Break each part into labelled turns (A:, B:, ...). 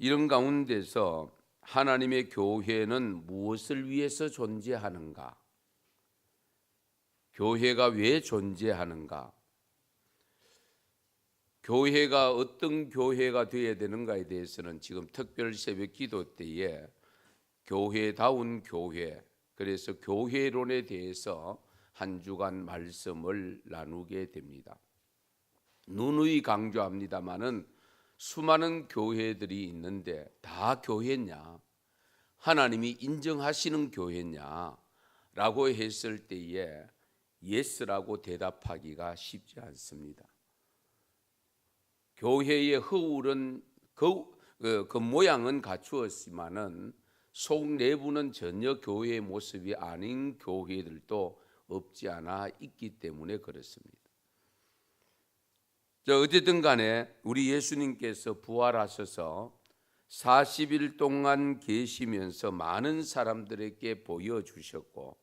A: 이런 가운데서 하나님의 교회는 무엇을 위해서 존재하는가? 교회가 왜 존재하는가? 교회가 어떤 교회가 되어야 되는가에 대해서는 지금 특별 새벽 기도 때에 교회다운 교회, 그래서 교회론에 대해서 한 주간 말씀을 나누게 됩니다. 누누이 강조합니다마는 수많은 교회들이 있는데 다 교회냐? 하나님이 인정하시는 교회냐? 라고 했을 때에 예스라고 대답하기가 쉽지 않습니다. 교회의 허울은 그 모양은 갖추었지만은 속 내부는 전혀 교회의 모습이 아닌 교회들도 없지 않아 있기 때문에 그렇습니다. 어쨌든 간에 우리 예수님께서 부활하셔서 40일 동안 계시면서 많은 사람들에게 보여주셨고,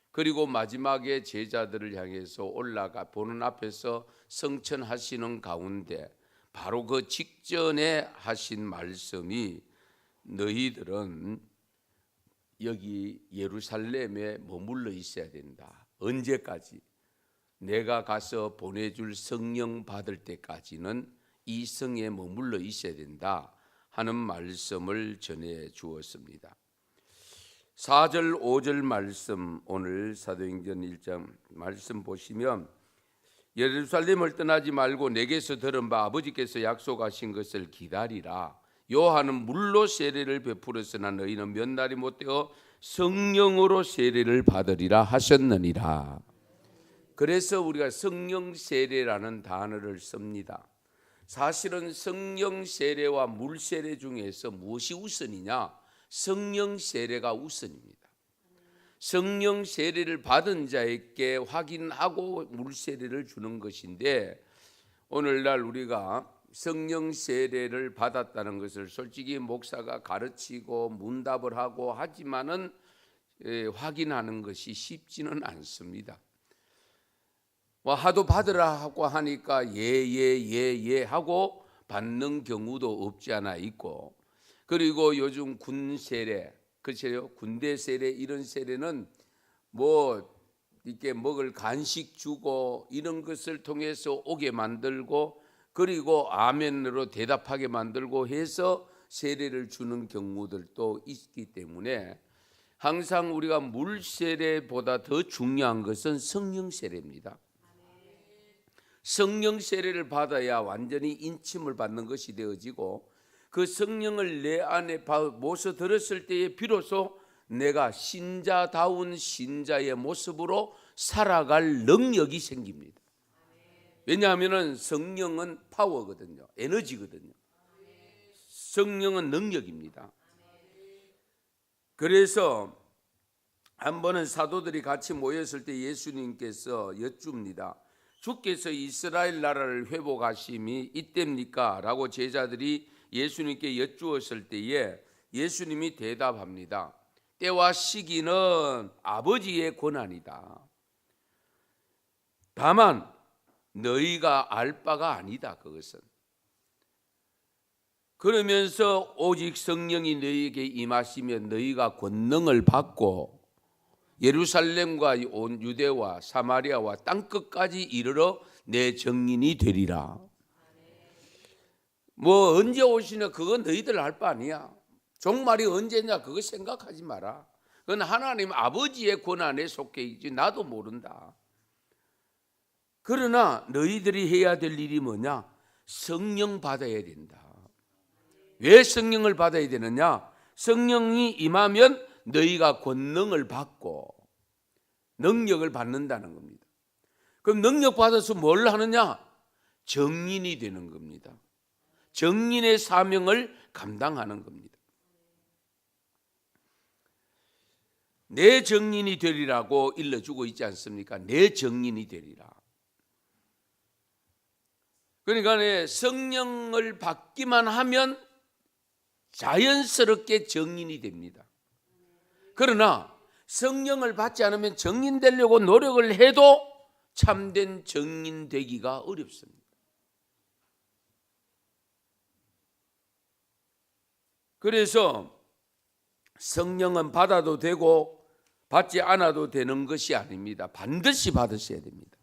A: 그리고 마지막에 제자들을 향해서 올라가 보는 앞에서 성천하시는 가운데 바로 그 직전에 하신 말씀이 너희들은 여기 예루살렘에 머물러 있어야 된다. 언제까지? 내가 가서 보내줄 성령 받을 때까지는 이 성에 머물러 있어야 된다 하는 말씀을 전해 주었습니다. 4절 5절 말씀, 오늘 사도행전 1장 말씀 보시면 예루살렘을 떠나지 말고 내게서 들은 바 아버지께서 약속하신 것을 기다리라. 요한은 물로 세례를 베풀었으나 너희는 몇 날이 못되어 성령으로 세례를 받으리라 하셨느니라. 그래서 우리가 성령 세례라는 단어를 씁니다. 사실은 성령 세례와 물 세례 중에서 무엇이 우선이냐? 성령 세례가 우선입니다. 성령 세례를 받은 자에게 확인하고 물 세례를 주는 것인데, 오늘날 우리가 성령 세례를 받았다는 것을 솔직히 목사가 가르치고 문답을 하고 하지만은 확인하는 것이 쉽지는 않습니다. 하도 받으라 하고 하니까 예 하고 받는 경우도 없지 않아 있고, 그리고 요즘 군 세례, 그렇죠? 군대 세례, 이런 세례는 뭐 이렇게 먹을 간식 주고 이런 것을 통해서 오게 만들고, 그리고 아멘으로 대답하게 만들고 해서 세례를 주는 경우들도 있기 때문에 항상 우리가 물 세례보다 더 중요한 것은 성령 세례입니다. 성령 세례를 받아야 완전히 인침을 받는 것이 되어지고, 그 성령을 내 안에 모셔 들었을 때에 비로소 내가 신자다운 신자의 모습으로 살아갈 능력이 생깁니다. 왜냐하면 성령은 파워거든요. 에너지거든요. 성령은 능력입니다. 그래서 한 번은 사도들이 같이 모였을 때 예수님께서 여쭙니다. 주께서 이스라엘 나라를 회복하심이 이때입니까? 라고 제자들이 예수님께 여쭈었을 때에 예수님이 대답합니다. 때와 시기는 아버지의 권한이다. 다만 너희가 알 바가 아니다. 그것은. 그러면서 오직 성령이 너희에게 임하시면 너희가 권능을 받고 예루살렘과 온 유대와 사마리아와 땅끝까지 이르러 내 증인이 되리라. 뭐 언제 오시냐 그건 너희들 알 바 아니야. 종말이 언제냐 그거 생각하지 마라. 그건 하나님 아버지의 권한에 속해 있지 나도 모른다. 그러나 너희들이 해야 될 일이 뭐냐? 성령 받아야 된다. 왜 성령을 받아야 되느냐? 성령이 임하면 너희가 권능을 받고 능력을 받는다는 겁니다. 그럼 능력 받아서 뭘 하느냐? 증인이 되는 겁니다. 증인의 사명을 감당하는 겁니다. 내 증인이 되리라고 일러주고 있지 않습니까? 내 증인이 되리라. 그러니까 성령을 받기만 하면 자연스럽게 증인이 됩니다. 그러나 성령을 받지 않으면 증인 되려고 노력을 해도 참된 증인 되기가 어렵습니다. 그래서 성령은 받아도 되고 받지 않아도 되는 것이 아닙니다. 반드시 받으셔야 됩니다.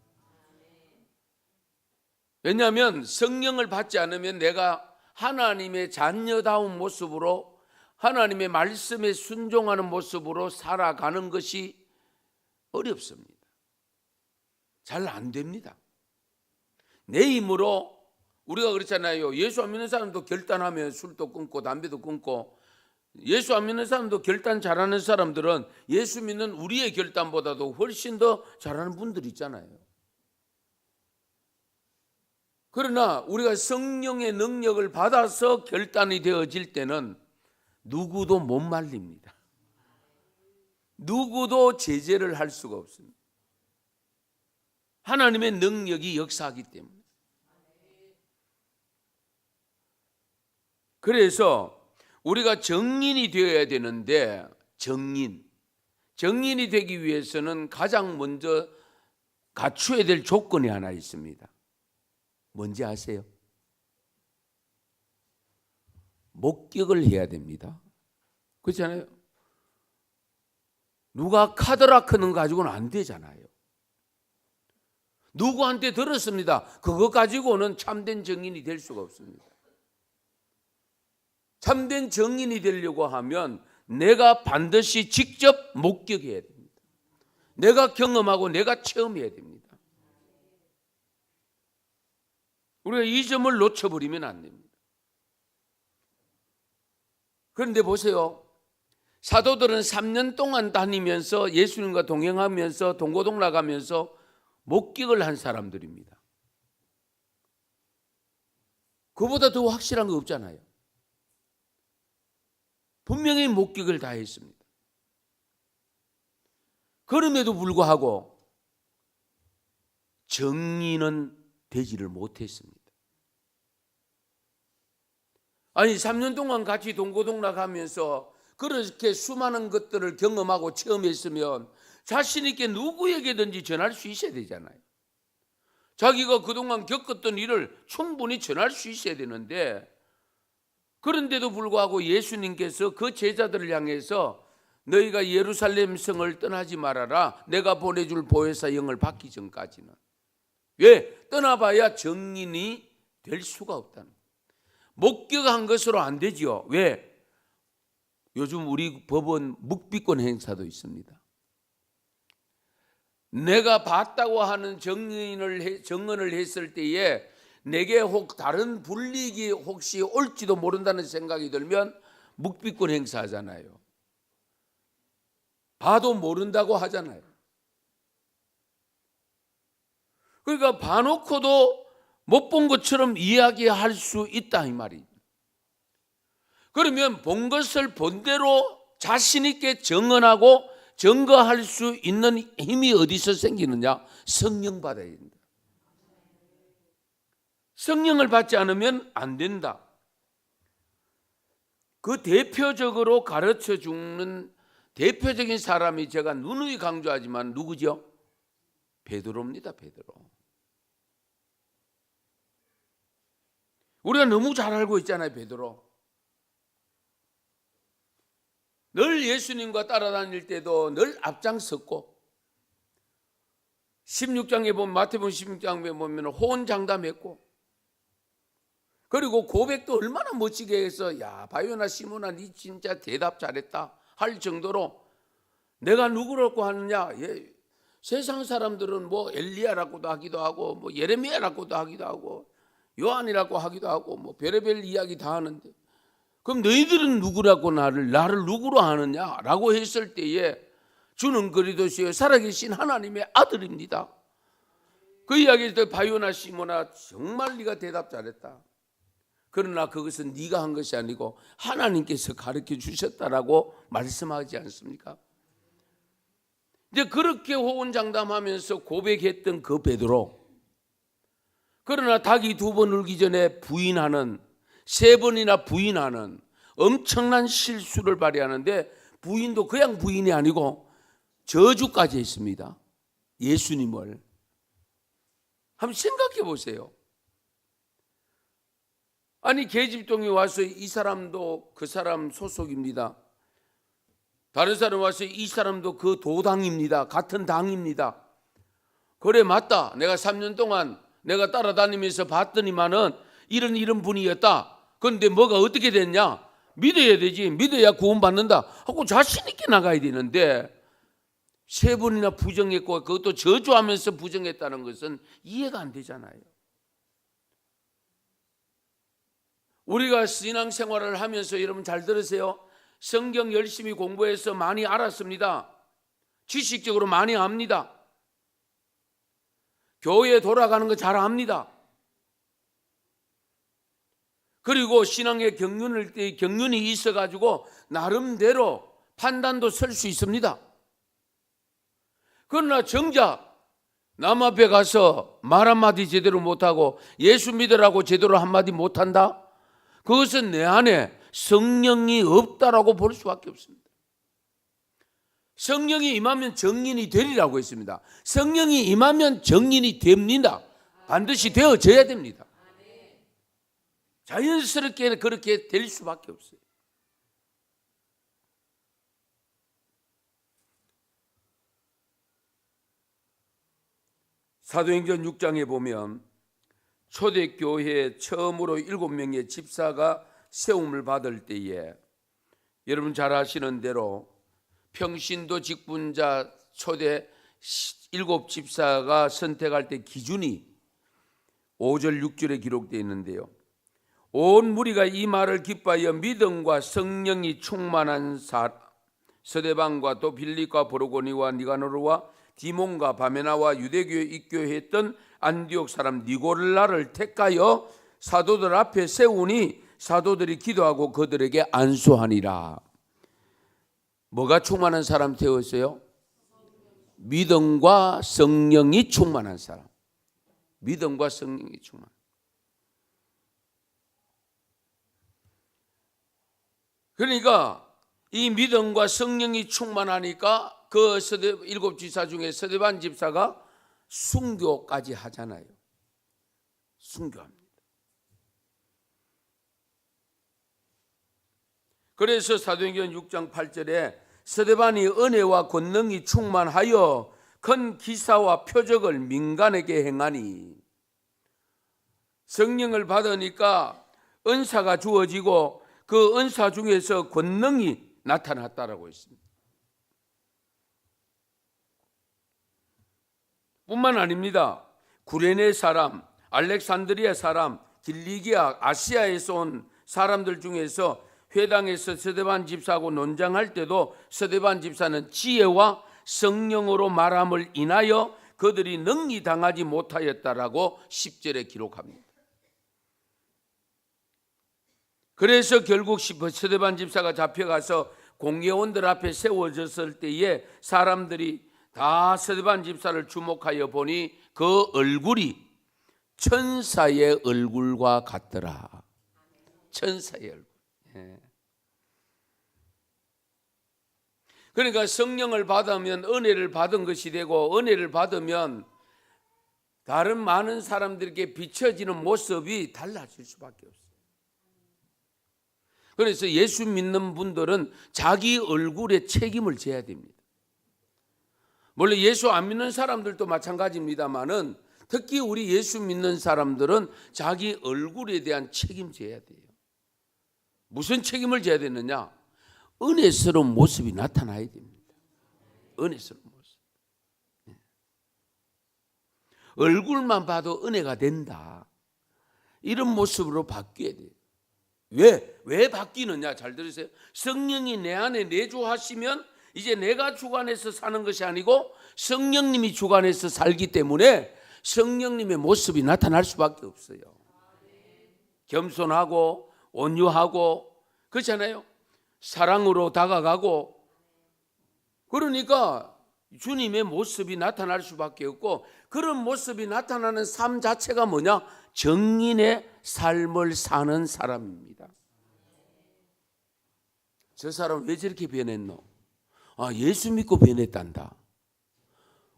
A: 왜냐하면 성령을 받지 않으면 내가 하나님의 자녀다운 모습으로 하나님의 말씀에 순종하는 모습으로 살아가는 것이 어렵습니다. 잘 안 됩니다. 내 힘으로 우리가 그렇잖아요. 예수 안 믿는 사람도 결단하면 술도 끊고 담배도 끊고, 예수 안 믿는 사람도 결단 잘하는 사람들은 예수 믿는 우리의 결단보다도 훨씬 더 잘하는 분들이 있잖아요. 그러나 우리가 성령의 능력을 받아서 결단이 되어질 때는 누구도 못 말립니다. 누구도 제재를 할 수가 없습니다. 하나님의 능력이 역사하기 때문에. 그래서 우리가 정인이 되어야 되는데, 정인이 되기 위해서는 가장 먼저 갖추어야 될 조건이 하나 있습니다. 뭔지 아세요? 목격을 해야 됩니다. 그렇잖아요. 누가 카드라크는 가지고는 안 되잖아요. 누구한테 들었습니다. 그거 가지고는 참된 정인이 될 수가 없습니다. 참된 정인이 되려고 하면 내가 반드시 직접 목격해야 됩니다. 내가 경험하고 내가 체험해야 됩니다. 우리가 이 점을 놓쳐버리면 안 됩니다. 그런데 보세요. 사도들은 3년 동안 다니면서 예수님과 동행하면서 동고동락하면서 목격을 한 사람들입니다. 그보다 더 확실한 거 없잖아요. 분명히 목격을 다 했습니다. 그럼에도 불구하고 정의는 되지를 못했습니다. 아니 3년 동안 같이 동고동락하면서 그렇게 수많은 것들을 경험하고 체험했으면 자신 있게 누구에게든지 전할 수 있어야 되잖아요. 자기가 그동안 겪었던 일을 충분히 전할 수 있어야 되는데, 그런데도 불구하고 예수님께서 그 제자들을 향해서 너희가 예루살렘 성을 떠나지 말아라. 내가 보내줄 보혜사 영을 받기 전까지는. 왜? 떠나봐야 정인이 될 수가 없다는 거예요. 목격한 것으로 안 되지요. 왜? 요즘 우리 법원 묵비권 행사도 있습니다. 내가 봤다고 하는 증언을 했을 때에 내게 혹 다른 불이익이 혹시 올지도 모른다는 생각이 들면 묵비권 행사하잖아요. 봐도 모른다고 하잖아요. 그러니까 봐놓고도 못 본 것처럼 이야기할 수 있다 이 말이에요. 그러면 본 것을 본대로 자신 있게 증언하고 증거할 수 있는 힘이 어디서 생기느냐? 성령 받아야 된다. 성령을 받지 않으면 안 된다. 그 대표적으로 가르쳐 주는 대표적인 사람이 제가 누누이 강조하지만 누구죠? 베드로입니다. 베드로. 우리가 너무 잘 알고 있잖아요. 베드로. 늘 예수님과 따라다닐 때도 늘 앞장섰고, 16장에 보면 마태복음 16장에 보면 호언장담했고, 그리고 고백도 얼마나 멋지게 해서 야 바요나 시몬아 니 진짜 대답 잘했다 할 정도로 내가 누구라고 하느냐, 세상 사람들은 뭐 엘리야라고도 하기도 하고 뭐 예레미야라고도 하기도 하고 요한이라고 하기도 하고 뭐 별의별 이야기 다 하는데, 그럼 너희들은 누구라고 나를 누구로 하느냐라고 했을 때에 주는 그리스도시요 살아계신 하나님의 아들입니다. 그 이야기를 때 바요나 시몬아 정말 네가 대답 잘했다. 그러나 그것은 네가 한 것이 아니고 하나님께서 가르쳐 주셨다라고 말씀하지 않습니까? 이제 그렇게 호언장담하면서 고백했던 그 베드로, 그러나 닭이 2번 울기 전에 부인하는, 3번이나 부인하는 엄청난 실수를 발휘하는데, 부인도 그냥 부인이 아니고 저주까지 했습니다. 예수님을. 한번 생각해 보세요. 아니 계집종이 와서 이 사람도 그 사람 소속입니다. 다른 사람 와서 이 사람도 그 도당입니다. 같은 당입니다. 그래 맞다. 내가 3년 동안 내가 따라다니면서 봤더니만은 이런 분이었다. 그런데 뭐가 어떻게 됐냐? 믿어야 되지. 믿어야 구원받는다 하고 자신 있게 나가야 되는데 3번이나 부정했고 그것도 저주하면서 부정했다는 것은 이해가 안 되잖아요. 우리가 신앙생활을 하면서 여러분 잘 들으세요. 성경 열심히 공부해서 많이 알았습니다. 지식적으로 많이 압니다. 교회에 돌아가는 거 잘 압니다. 그리고 신앙의 경륜이 있어가지고 나름대로 판단도 설 수 있습니다. 그러나 정작 남 앞에 가서 말 한마디 제대로 못하고 예수 믿으라고 제대로 한마디 못한다? 그것은 내 안에 성령이 없다라고 볼 수밖에 없습니다. 성령이 임하면 정인이 되리라고 했습니다. 성령이 임하면 정인이 됩니다. 반드시 되어져야 됩니다. 자연스럽게 그렇게 될 수밖에 없어요. 사도행전 6장에 보면 초대교회에 처음으로 7명의 집사가 세움을 받을 때에 여러분 잘 아시는 대로 평신도 직분자 초대 7집사가 선택할 때 기준이 5절 6절에 기록되어 있는데요. 온 무리가 이 말을 기뻐하여 믿음과 성령이 충만한 서대반과 또 빌립과 보로고니와 니가노르와 디몬과 바메나와 유대교에 입교했던 안디옥 사람 니골라를 택하여 사도들 앞에 세우니 사도들이 기도하고 그들에게 안수하니라. 뭐가 충만한 사람 태웠어요? 믿음과 성령이 충만한 사람. 믿음과 성령이 충만. 그러니까 이 믿음과 성령이 충만하니까 그 7집사 중에 서대반 집사가 순교까지 하잖아요. 순교합니다. 그래서 사도행전 6장 8절에 서대반이 은혜와 권능이 충만하여 큰 기사와 표적을 민간에게 행하니, 성령을 받으니까 은사가 주어지고 그 은사 중에서 권능이 나타났다라고 했습니다. 뿐만 아닙니다. 구레네 사람, 알렉산드리아 사람, 길리기아, 아시아에서 온 사람들 중에서 회당에서 서대반 집사하고 논장할 때도 서대반 집사는 지혜와 성령으로 말함을 인하여 그들이 능히 당하지 못하였다라고 10절에 기록합니다. 그래서 결국 서대반 집사가 잡혀가서 공회원들 앞에 세워졌을 때에 사람들이 다 서대반 집사를 주목하여 보니 그 얼굴이 천사의 얼굴과 같더라. 천사의 얼굴. 예. 그러니까 성령을 받으면 은혜를 받은 것이 되고, 은혜를 받으면 다른 많은 사람들에게 비춰지는 모습이 달라질 수밖에 없어요. 그래서 예수 믿는 분들은 자기 얼굴에 책임을 져야 됩니다. 물론 예수 안 믿는 사람들도 마찬가지입니다만은 특히 우리 예수 믿는 사람들은 자기 얼굴에 대한 책임져야 돼요. 무슨 책임을 져야 되느냐? 은혜스러운 모습이 나타나야 됩니다. 은혜스러운 모습. 얼굴만 봐도 은혜가 된다. 이런 모습으로 바뀌어야 돼요. 왜 바뀌느냐? 잘 들으세요. 성령이 내 안에 내주하시면 이제 내가 주관해서 사는 것이 아니고 성령님이 주관해서 살기 때문에 성령님의 모습이 나타날 수밖에 없어요. 겸손하고 온유하고 그렇잖아요. 사랑으로 다가가고, 그러니까 주님의 모습이 나타날 수밖에 없고, 그런 모습이 나타나는 삶 자체가 뭐냐? 정인의 삶을 사는 사람입니다. 저 사람 왜 저렇게 변했노? 아, 예수 믿고 변했단다.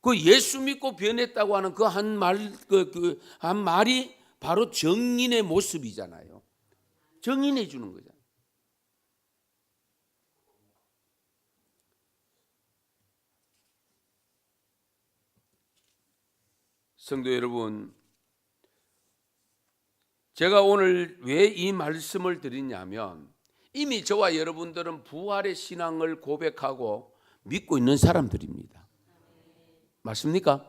A: 그 예수 믿고 변했다고 하는 그 한 말이 바로 정인의 모습이잖아요. 정인해 주는 거잖아요. 성도 여러분, 제가 오늘 왜 이 말씀을 드리냐면 이미 저와 여러분들은 부활의 신앙을 고백하고 믿고 있는 사람들입니다. 맞습니까?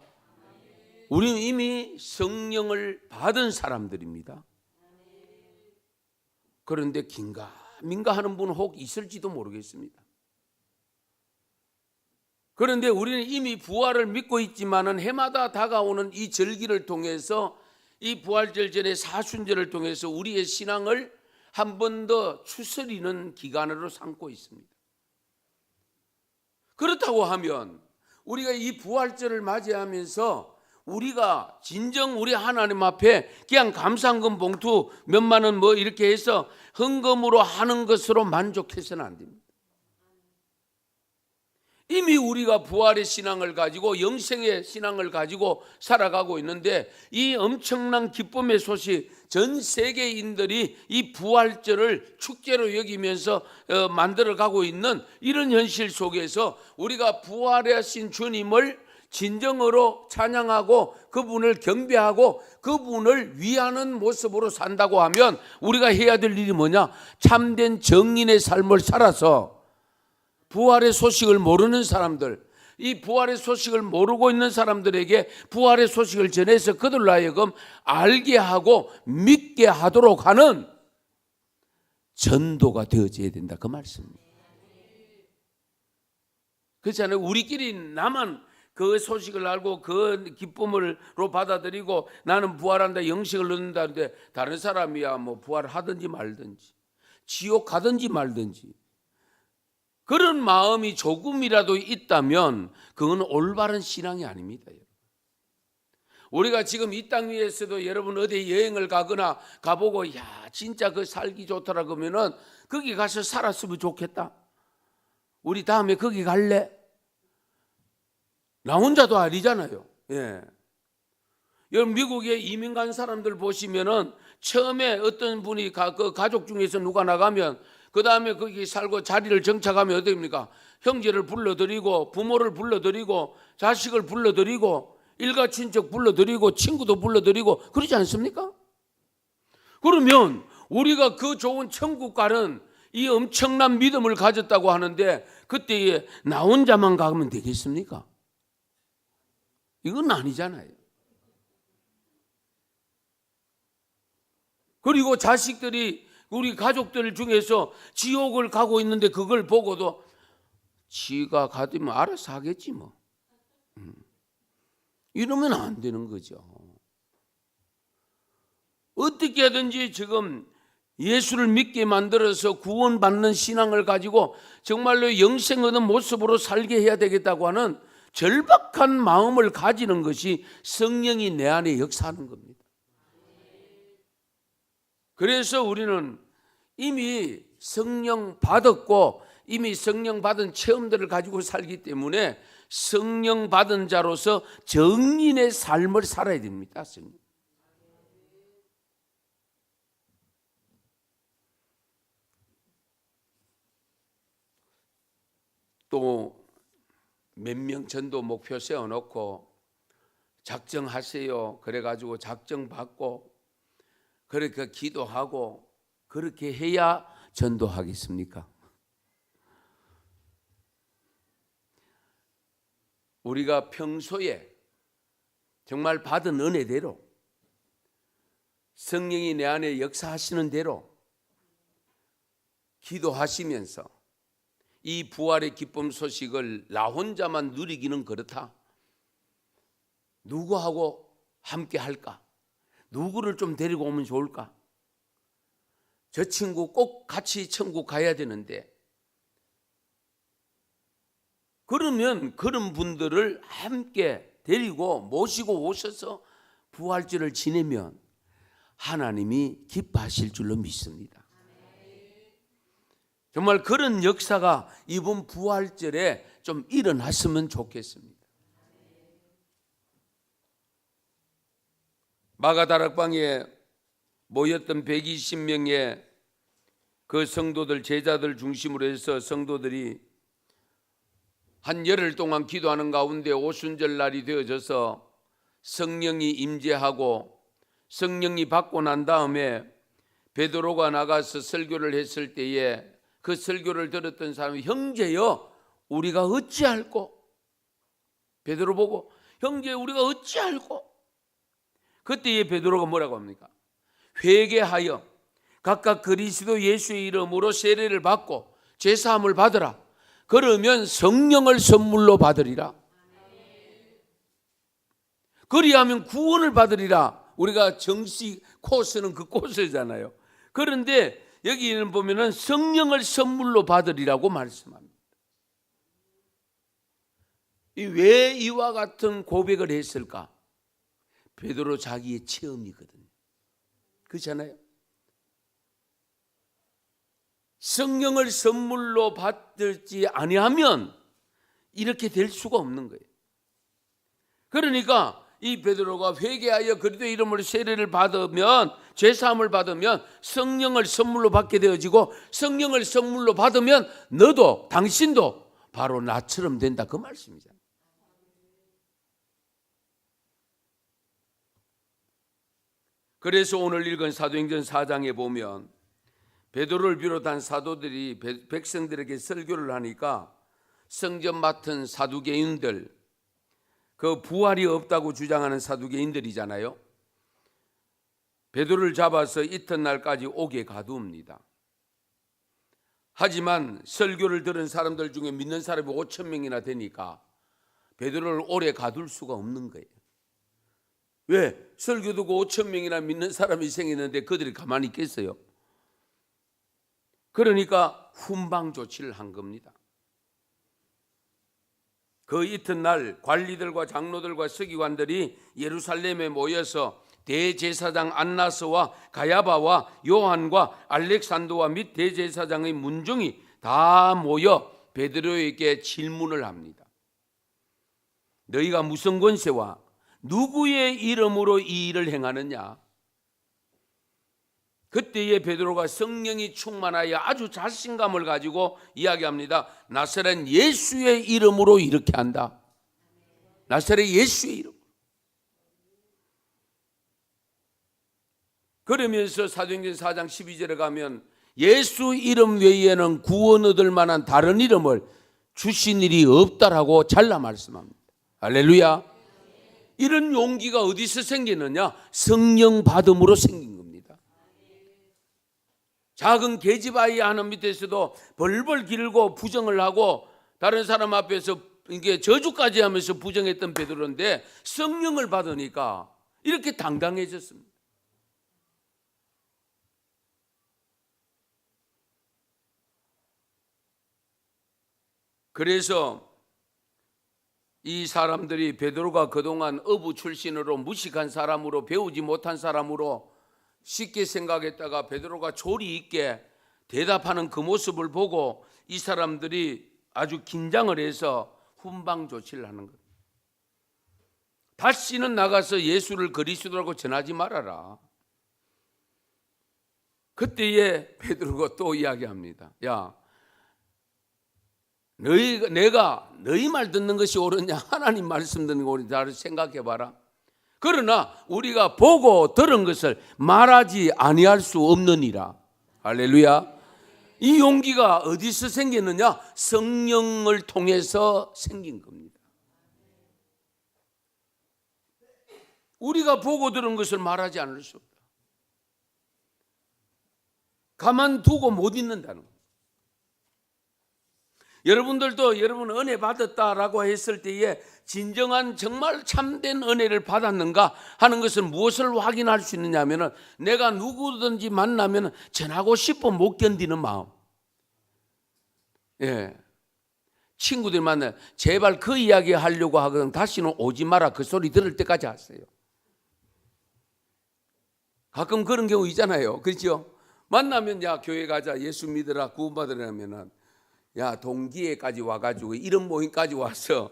A: 우리는 이미 성령을 받은 사람들입니다. 그런데 긴가민가 하는 분은 혹 있을지도 모르겠습니다. 그런데 우리는 이미 부활을 믿고 있지만은 해마다 다가오는 이 절기를 통해서 이 부활절 전에 사순절을 통해서 우리의 신앙을 한 번 더 추스리는 기간으로 삼고 있습니다. 그렇다고 하면 우리가 이 부활절을 맞이하면서 우리가 진정 우리 하나님 앞에 그냥 감사헌금 봉투 몇만 원 뭐 이렇게 해서 헌금으로 하는 것으로 만족해서는 안 됩니다. 이미 우리가 부활의 신앙을 가지고 영생의 신앙을 가지고 살아가고 있는데 이 엄청난 기쁨의 소식, 전 세계인들이 이 부활절을 축제로 여기면서 만들어가고 있는 이런 현실 속에서 우리가 부활하신 주님을 진정으로 찬양하고 그분을 경배하고 그분을 위하는 모습으로 산다고 하면 우리가 해야 될 일이 뭐냐? 참된 정인의 삶을 살아서 부활의 소식을 모르는 사람들, 이 부활의 소식을 모르고 있는 사람들에게 부활의 소식을 전해서 그들로 하여금 알게 하고 믿게 하도록 하는 전도가 되어져야 된다, 그 말씀입니다. 그렇잖아요. 우리끼리 나만 그 소식을 알고 그 기쁨으로 받아들이고 나는 부활한다, 영식을 얻는다는데 다른 사람이야 뭐 부활하든지 말든지 지옥 가든지 말든지 그런 마음이 조금이라도 있다면 그건 올바른 신앙이 아닙니다. 우리가 지금 이 땅 위에서도 여러분 어디 여행을 가거나 가보고 야 진짜 그 살기 좋더라 그러면은 거기 가서 살았으면 좋겠다. 우리 다음에 거기 갈래? 나 혼자도 아니잖아요. 예. 여러분 미국에 이민 간 사람들 보시면은 처음에 어떤 분이 그 가족 중에서 누가 나가면 그 다음에 거기 살고 자리를 정착하면 어떻게 됩니까? 형제를 불러드리고 부모를 불러드리고 자식을 불러드리고 일가친척 불러드리고 친구도 불러드리고 그러지 않습니까? 그러면 우리가 그 좋은 천국 가는 이 엄청난 믿음을 가졌다고 하는데 그때 나 혼자만 가면 되겠습니까? 이건 아니잖아요. 그리고 자식들이 우리 가족들 중에서 지옥을 가고 있는데 그걸 보고도 지가 가면 알아서 하겠지 뭐. 이러면 안 되는 거죠. 어떻게 하든지 지금 예수를 믿게 만들어서 구원받는 신앙을 가지고 정말로 영생 얻은 모습으로 살게 해야 되겠다고 하는 절박한 마음을 가지는 것이 성령이 내 안에 역사하는 겁니다. 그래서 우리는 이미 성령 받았고 이미 성령 받은 체험들을 가지고 살기 때문에 성령 받은 자로서 정인의 삶을 살아야 됩니다. 또 몇 명 전도 목표 세워놓고 작정하세요. 그래가지고 작정 받고 그렇게 기도하고 그렇게 해야 전도하겠습니까? 우리가 평소에 정말 받은 은혜대로 성령이 내 안에 역사하시는 대로 기도하시면서 이 부활의 기쁨 소식을 나 혼자만 누리기는 그렇다. 누구하고 함께 할까? 누구를 좀 데리고 오면 좋을까? 저 친구 꼭 같이 천국 가야 되는데 그러면 그런 분들을 함께 데리고 모시고 오셔서 부활절을 지내면 하나님이 기뻐하실 줄로 믿습니다. 정말 그런 역사가 이번 부활절에 좀 일어났으면 좋겠습니다. 마가다락방에 모였던 120명의 그 성도들 제자들 중심으로 해서 성도들이 한 열흘 동안 기도하는 가운데 오순절 날이 되어져서 성령이 임재하고 성령이 받고 난 다음에 베드로가 나가서 설교를 했을 때에 그 설교를 들었던 사람이 형제여 우리가 어찌할꼬? 베드로 보고 형제 우리가 어찌할꼬? 그때에 베드로가 뭐라고 합니까? 회개하여 각각 그리스도 예수의 이름으로 세례를 받고 제사함을 받으라. 그러면 성령을 선물로 받으리라. 그리하면 구원을 받으리라. 우리가 정식 코스는 그 코스잖아요. 그런데 여기는 보면은 성령을 선물로 받으리라고 말씀합니다. 왜 이와 같은 고백을 했을까? 베드로 자기의 체험이거든요. 그렇잖아요. 성령을 선물로 받지 아니하면 이렇게 될 수가 없는 거예요. 그러니까 이 베드로가 회개하여 그리스도의 이름으로 세례를 받으면 죄사함을 받으면 성령을 선물로 받게 되어지고 성령을 선물로 받으면 너도 당신도 바로 나처럼 된다 그 말씀이잖아요. 그래서 오늘 읽은 사도행전 4장에 보면 베드로를 비롯한 사도들이 백성들에게 설교를 하니까 성전 맡은 사두개인들, 그 부활이 없다고 주장하는 사두개인들이잖아요. 베드로를 잡아서 이튿날까지 옥에 가두옵니다. 하지만 설교를 들은 사람들 중에 믿는 사람이 5,000명이나 되니까 베드로를 오래 가둘 수가 없는 거예요. 왜? 설교 듣고 5,000명이나 믿는 사람이 생겼는데 그들이 가만히 있겠어요? 그러니까 훈방 조치를 한 겁니다. 그 이튿날 관리들과 장로들과 서기관들이 예루살렘에 모여서 대제사장 안나스와 가야바와 요한과 알렉산더와 및 대제사장의 문중이 다 모여 베드로에게 질문을 합니다. 너희가 무슨 권세와 누구의 이름으로 이 일을 행하느냐? 그때에 베드로가 성령이 충만하여 아주 자신감을 가지고 이야기합니다. 나사렛 예수의 이름으로 이렇게 한다. 나사렛 예수의 이름. 그러면서 사도행전 4장 12절에 가면 예수 이름 외에는 구원 얻을 만한 다른 이름을 주신 일이 없다라고 잘라 말씀합니다. 할렐루야. 이런 용기가 어디서 생기느냐? 성령 받음으로 생긴 겁니다. 작은 계집아이 하나 밑에서도 벌벌 길고 부정을 하고 다른 사람 앞에서 이게 저주까지 하면서 부정했던 베드로인데 성령을 받으니까 이렇게 당당해졌습니다. 그래서 이 사람들이 베드로가 그동안 어부 출신으로 무식한 사람으로 배우지 못한 사람으로 쉽게 생각했다가 베드로가 조리 있게 대답하는 그 모습을 보고 이 사람들이 아주 긴장을 해서 훈방 조치를 하는 거예요. 다시는 나가서 예수를 그리스도라고 전하지 말아라. 그때에 베드로가 또 이야기합니다. 야, 내가 너희 말 듣는 것이 옳으냐 하나님 말씀 듣는 거 옳으냐 잘 생각해봐라. 그러나 우리가 보고 들은 것을 말하지 아니할 수 없느니라. 할렐루야. 이 용기가 어디서 생기느냐? 성령을 통해서 생긴 겁니다. 우리가 보고 들은 것을 말하지 않을 수 없다. 가만두고 못 있는다는 거예요. 여러분들도 여러분 은혜 받았다라고 했을 때에 진정한 정말 참된 은혜를 받았는가 하는 것을 무엇을 확인할 수 있느냐 하면 내가 누구든지 만나면 전하고 싶어 못 견디는 마음. 예. 친구들 만나 제발 그 이야기 하려고 하거든 다시는 오지 마라 그 소리 들을 때까지 하세요. 가끔 그런 경우 있잖아요. 그렇죠? 만나면 야 교회 가자 예수 믿으라 구원받으려면은 야 동기회까지 와가지고 이런 모임까지 와서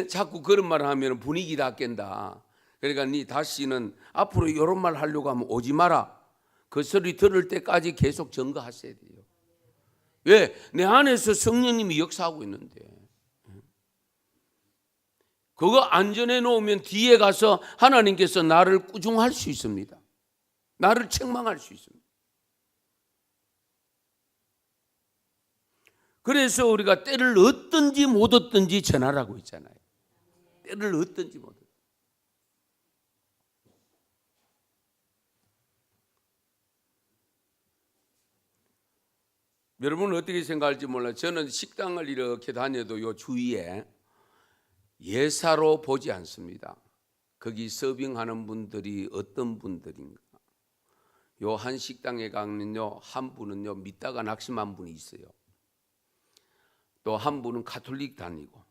A: 자꾸 그런 말을 하면 분위기 다 깬다. 그러니까 니 다시는 앞으로 이런 말 하려고 하면 오지 마라. 그 소리 들을 때까지 계속 증거하셔야 돼요. 왜? 내 안에서 성령님이 역사하고 있는데. 그거 안전해 놓으면 뒤에 가서 하나님께서 나를 꾸중할 수 있습니다. 나를 책망할 수 있습니다. 그래서 우리가 때를 얻든지 못 얻든지 전하라고 있잖아요. 때를 얻든지 못 얻든지. 여러분은 어떻게 생각할지 몰라요. 저는 식당을 이렇게 다녀도 요 주위에 예사로 보지 않습니다. 거기 서빙하는 분들이 어떤 분들인가. 요 한 식당에 가면요, 한 분은요 믿다가 낙심한 분이 있어요. 또 한 분은 가톨릭 다니고,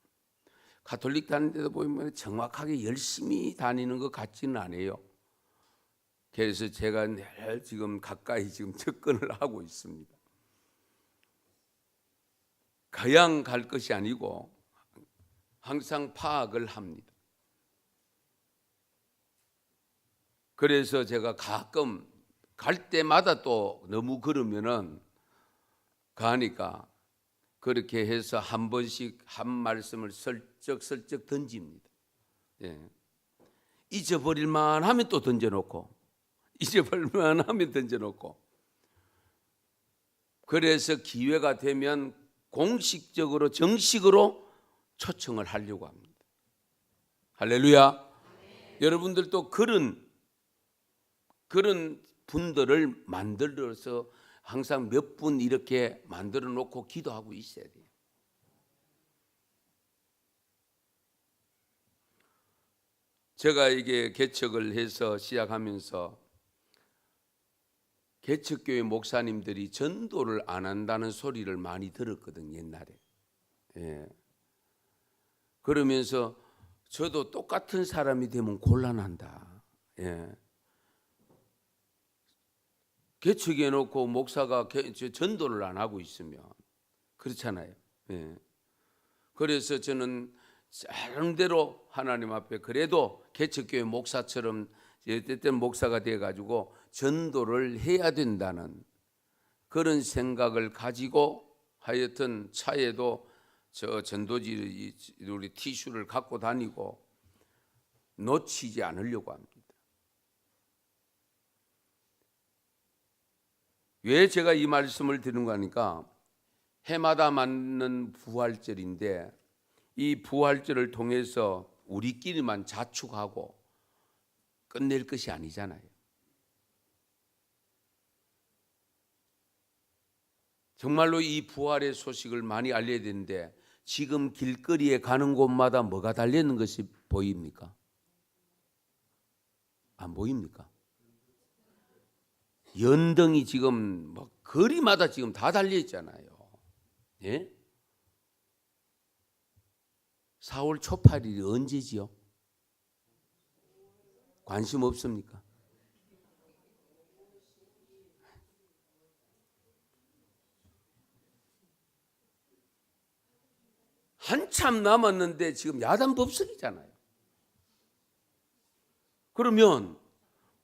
A: 가톨릭 다니는데도 보면 정확하게 열심히 다니는 것 같지는 않아요. 그래서 제가 늘 지금 가까이 지금 접근을 하고 있습니다. 그냥 갈 것이 아니고 항상 파악을 합니다. 그래서 제가 가끔 갈 때마다 또 너무 그러면은 가니까 그렇게 해서 한 번씩 한 말씀을 슬쩍슬쩍 던집니다. 예. 잊어버릴만 하면 또 던져놓고, 잊어버릴만 하면 던져놓고. 그래서 기회가 되면 공식적으로 정식으로 초청을 하려고 합니다. 할렐루야. 여러분들도 그런 분들을 만들어서 항상 몇 분 이렇게 만들어 놓고 기도하고 있어야 돼요. 제가 이게 개척을 해서 시작하면서 개척교회 목사님들이 전도를 안 한다는 소리를 많이 들었거든요, 옛날에. 예. 그러면서 저도 똑같은 사람이 되면 곤란한다. 예. 개척해 놓고 목사가 전도를 안 하고 있으면 그렇잖아요. 예. 그래서 저는 나름대로 하나님 앞에 그래도 개척교회 목사처럼 어쨌든 목사가 돼가지고 전도를 해야 된다는 그런 생각을 가지고 하여튼 차에도 저 전도지 우리 티슈를 갖고 다니고 놓치지 않으려고 합니다. 왜 제가 이 말씀을 드리는가 하니까 해마다 맞는 부활절인데 이 부활절을 통해서 우리끼리만 자축하고 끝낼 것이 아니잖아요. 정말로 이 부활의 소식을 많이 알려야 되는데 지금 길거리에 가는 곳마다 뭐가 달려있는 것이 보입니까? 안 보입니까? 연등이 지금 뭐 거리마다 지금 다 달려있잖아요. 예? 4월 초 8일이 언제지요? 관심 없습니까? 한참 남았는데 지금 야단법석이잖아요. 그러면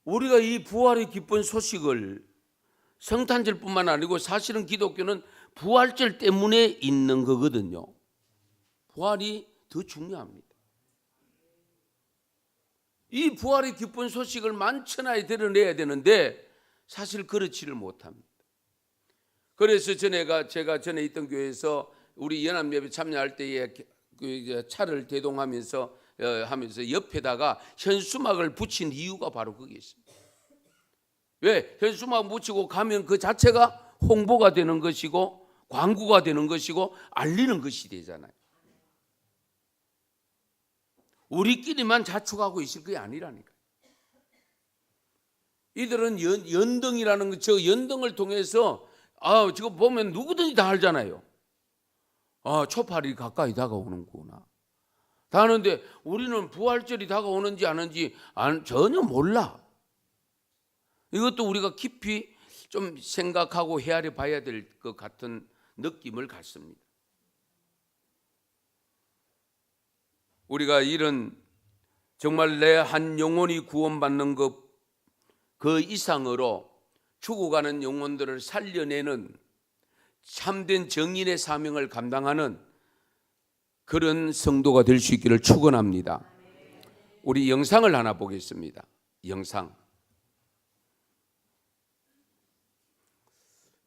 A: 우리가 이 부활의 기쁜 소식을 성탄절뿐만 아니고 사실은 기독교는 부활절 때문에 있는 거거든요. 부활이 더 중요합니다. 이 부활의 기쁜 소식을 만천하에 드러내야 되는데 사실 그렇지를 못합니다. 그래서 제가 전에 있던 교회에서 우리 연합예배 참여할 때에 그 차를 대동하면서 옆에다가 현수막을 붙인 이유가 바로 그게 있습니다. 왜? 현수막 붙이고 가면 그 자체가 홍보가 되는 것이고 광고가 되는 것이고 알리는 것이 되잖아요. 우리끼리만 자축하고 있을 게 아니라니까. 이들은 연등이라는 저 연등을 통해서 지금 보면 누구든지 다 알잖아요. 초팔이 가까이 다가오는구나. 다 아는데 우리는 부활절이 다가오는지 아는지 전혀 몰라. 이것도 우리가 깊이 좀 생각하고 헤아려 봐야 될 것 같은 느낌을 갖습니다. 우리가 이런 정말 내 한 영혼이 구원받는 것 그 이상으로 죽어가는 영혼들을 살려내는 참된 정인의 사명을 감당하는 그런 성도가 될 수 있기를 축원합니다. 우리 영상을 하나 보겠습니다. 영상.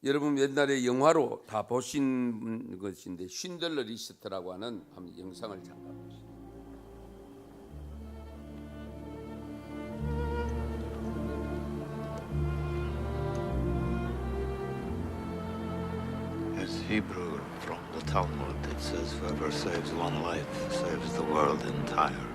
A: 여러분 옛날에 영화로 다 보신 것인데 쉰들러 리스트라고 하는 한번 영상을 잠깐 보시죠.
B: It's Hebrew from the Talmud. It says, whoever saves one life saves the world entire.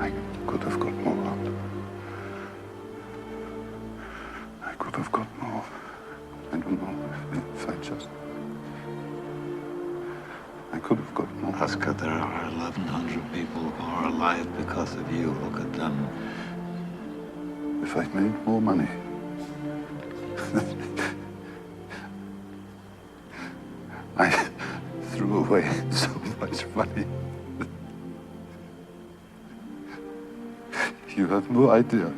C: I could have got more. I could have got more. I don't know if I just. I could have got more.
B: Oscar, there are 1,100 people who are alive because of you. Look at them.
C: If I'd made more money. I threw away so much money. You have no idea.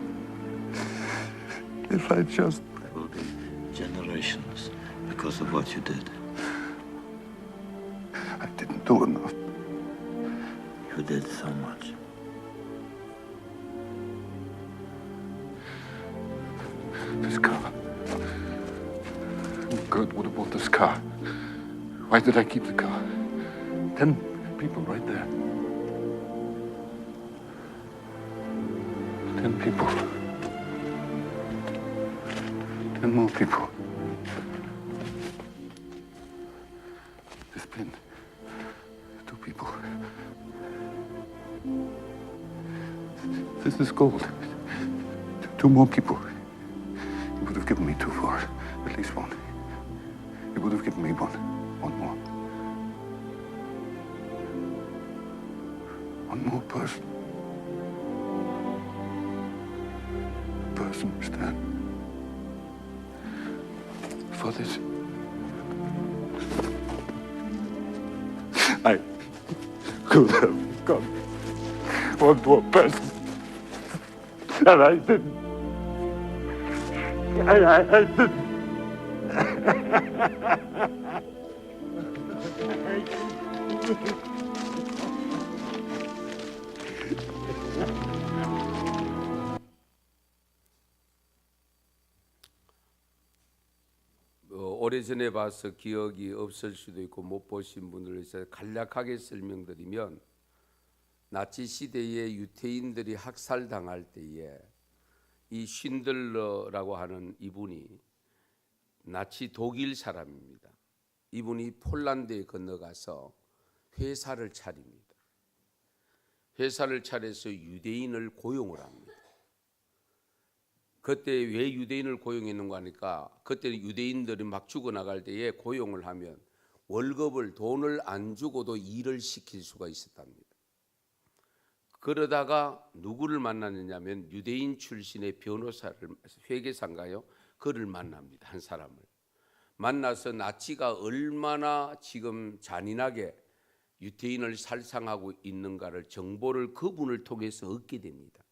C: If I just.
B: There will be generations because of what you did.
C: I didn't do enough.
B: You did so much.
C: This car. Kurt would have bought this car. Why did I keep the car? 10 people right there. 10 people. 10 more people. This pin. 2 people. This is gold. 2 more people. He would have given me 2 for it. At least 1. He would have given me 1. 1 more. 1 more person. Person stand for this. I could have got 1 more person. And I didn't. I didn't.
A: 오래전에 봐서 기억이 없을 수도 있고 못 보신 분들을 위해서 간략하게 설명드리면 나치 시대에 유태인들이 학살당할 때에 이 쉰들러라고 하는 이분이 나치 독일 사람입니다. 이분이 폴란드에 건너가서 회사를 차립니다. 회사를 차려서 유대인을 고용을 합니다. 그때 왜 유대인을 고용했는가 하니까 그때 유대인들이 막 죽어나갈 때에 고용을 하면 월급을 돈을 안 주고도 일을 시킬 수가 있었답니다. 그러다가 누구를 만났느냐면 유대인 출신의 변호사를 회계사인가요? 그를 만납니다. 한 사람을 만나서 나치가 얼마나 지금 잔인하게 유대인을 살상하고 있는가를 정보를 그분을 통해서 얻게 됩니다.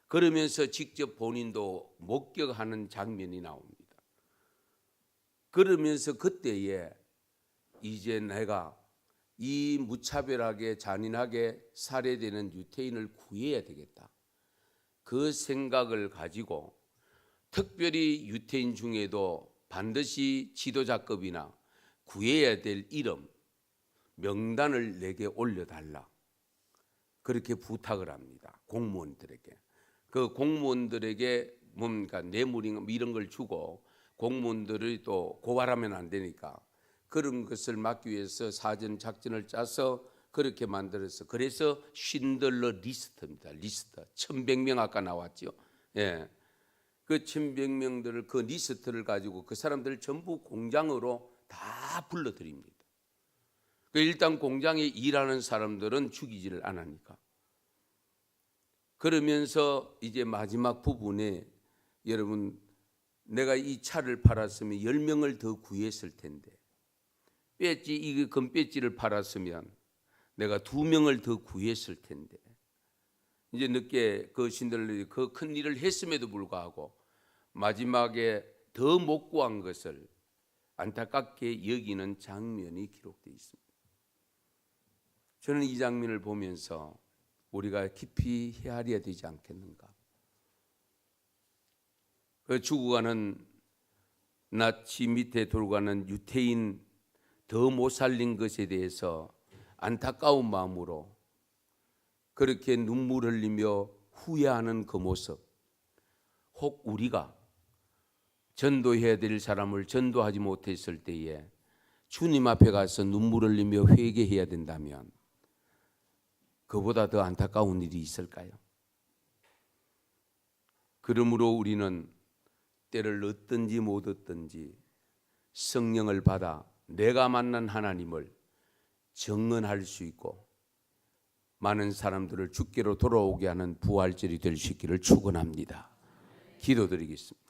A: 그러면서 직접 본인도 목격하는 장면이 나옵니다. 그러면서 그때에 이제 내가 이 무차별하게 잔인하게 살해되는 유태인을 구해야 되겠다. 그 생각을 가지고 특별히 유태인 중에도 반드시 지도자급이나 구해야 될 이름, 명단을 내게 올려달라. 그렇게 부탁을 합니다. 공무원들에게. 그 공무원들에게 뭔가 뇌물인가 이런 걸 주고 공무원들이 또 고발하면 안 되니까 그런 것을 막기 위해서 사전 작전을 짜서 그렇게 만들어서 그래서 쉰들러 리스트입니다. 리스트 1100명 아까 나왔죠. 예, 그 1100명들을 그 리스트를 가지고 그 사람들을 전부 공장으로 다 불러들입니다. 일단 공장에 일하는 사람들은 죽이지를 않으니까. 그러면서 이제 마지막 부분에 여러분 내가 이 차를 팔았으면 10명을 더 구했을 텐데 배지 이 금배지를 팔았으면 내가 2명을 더 구했을 텐데 이제 늦게 그 신들들이 그 큰 일을 했음에도 불구하고 마지막에 더 못 구한 것을 안타깝게 여기는 장면이 기록되어 있습니다. 저는 이 장면을 보면서 우리가 깊이 헤아려야 되지 않겠는가. 그 죽어가는 나치 밑에 돌아가는 유태인 더 못 살린 것에 대해서 안타까운 마음으로 그렇게 눈물 흘리며 후회하는 그 모습, 혹 우리가 전도해야 될 사람을 전도하지 못했을 때에 주님 앞에 가서 눈물 흘리며 회개해야 된다면 그보다 더 안타까운 일이 있을까요? 그러므로 우리는 때를 얻든지 못 얻든지 성령을 받아 내가 만난 하나님을 증언할 수 있고 많은 사람들을 주께로 돌아오게 하는 부활절이 될 수 있기를 축원합니다. 기도드리겠습니다.